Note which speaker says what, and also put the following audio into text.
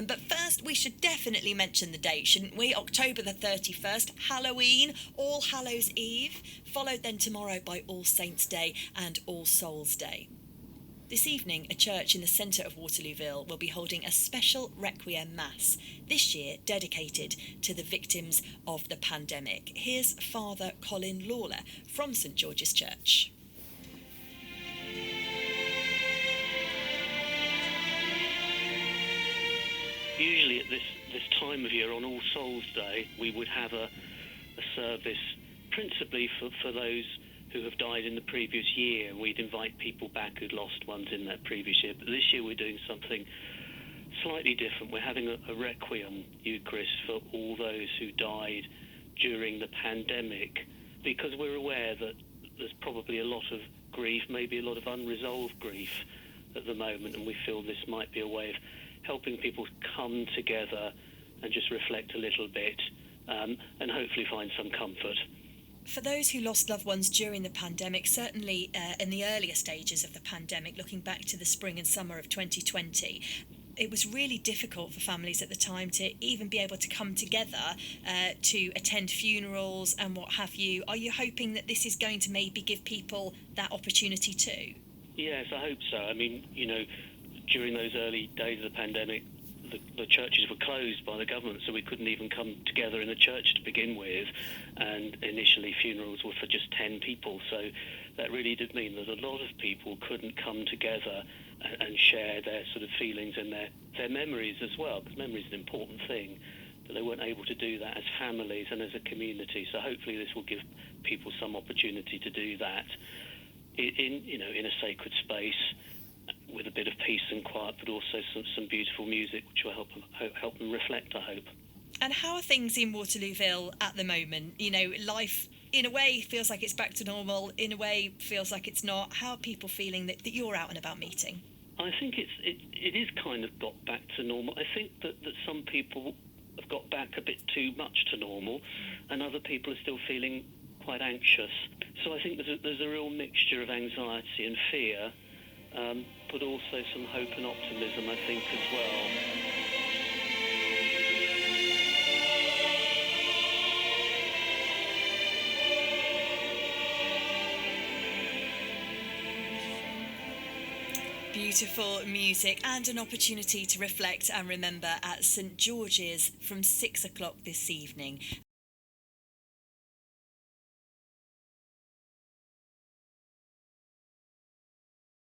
Speaker 1: But first, we should definitely mention the date, shouldn't we? October the 31st, Halloween, All Hallows Eve, followed then tomorrow by All Saints' Day and All Souls' Day. This evening, a church in the centre of Waterlooville will be holding a special Requiem Mass, this year dedicated to the victims of the pandemic. Here's Father Colin Lawler from St George's Church.
Speaker 2: Usually at this time of year, on All Souls' Day, we would have a service principally for those who have died in the previous year. We'd invite people back who'd lost ones in that previous year. But this year we're doing something slightly different. We're having a Requiem Eucharist for all those who died during the pandemic, because we're aware that there's probably a lot of grief, maybe a lot of unresolved grief at the moment, and we feel this might be a way of helping people come together and just reflect a little bit and hopefully find some comfort.
Speaker 1: For those who lost loved ones during the pandemic, certainly in the earlier stages of the pandemic, looking back to the spring and summer of 2020, it was really difficult for families at the time to even be able to come together to attend funerals and what have you. Are you hoping that this is going to maybe give people that opportunity too?
Speaker 2: Yes, I hope so. I mean, during those early days of the pandemic, the churches were closed by the government, so we couldn't even come together in the church to begin with, and initially funerals were for just 10 people, so that really did mean that a lot of people couldn't come together and share their sort of feelings and their memories as well, because memory is an important thing, but they weren't able to do that as families and as a community. So hopefully this will give people some opportunity to do that in a sacred space, with a bit of peace and quiet, but also some beautiful music, which will help them reflect, I hope.
Speaker 1: And how are things in Waterlooville at the moment? Life, in a way, feels like it's back to normal. In a way, feels like it's not. How are people feeling that you're out and about meeting?
Speaker 2: I think it is kind of got back to normal. I think that some people have got back a bit too much to normal, and other people are still feeling quite anxious. So I think there's a real mixture of anxiety and fear, but also some hope and optimism, I think, as well.
Speaker 1: Beautiful music and an opportunity to reflect and remember at St George's from 6 o'clock this evening.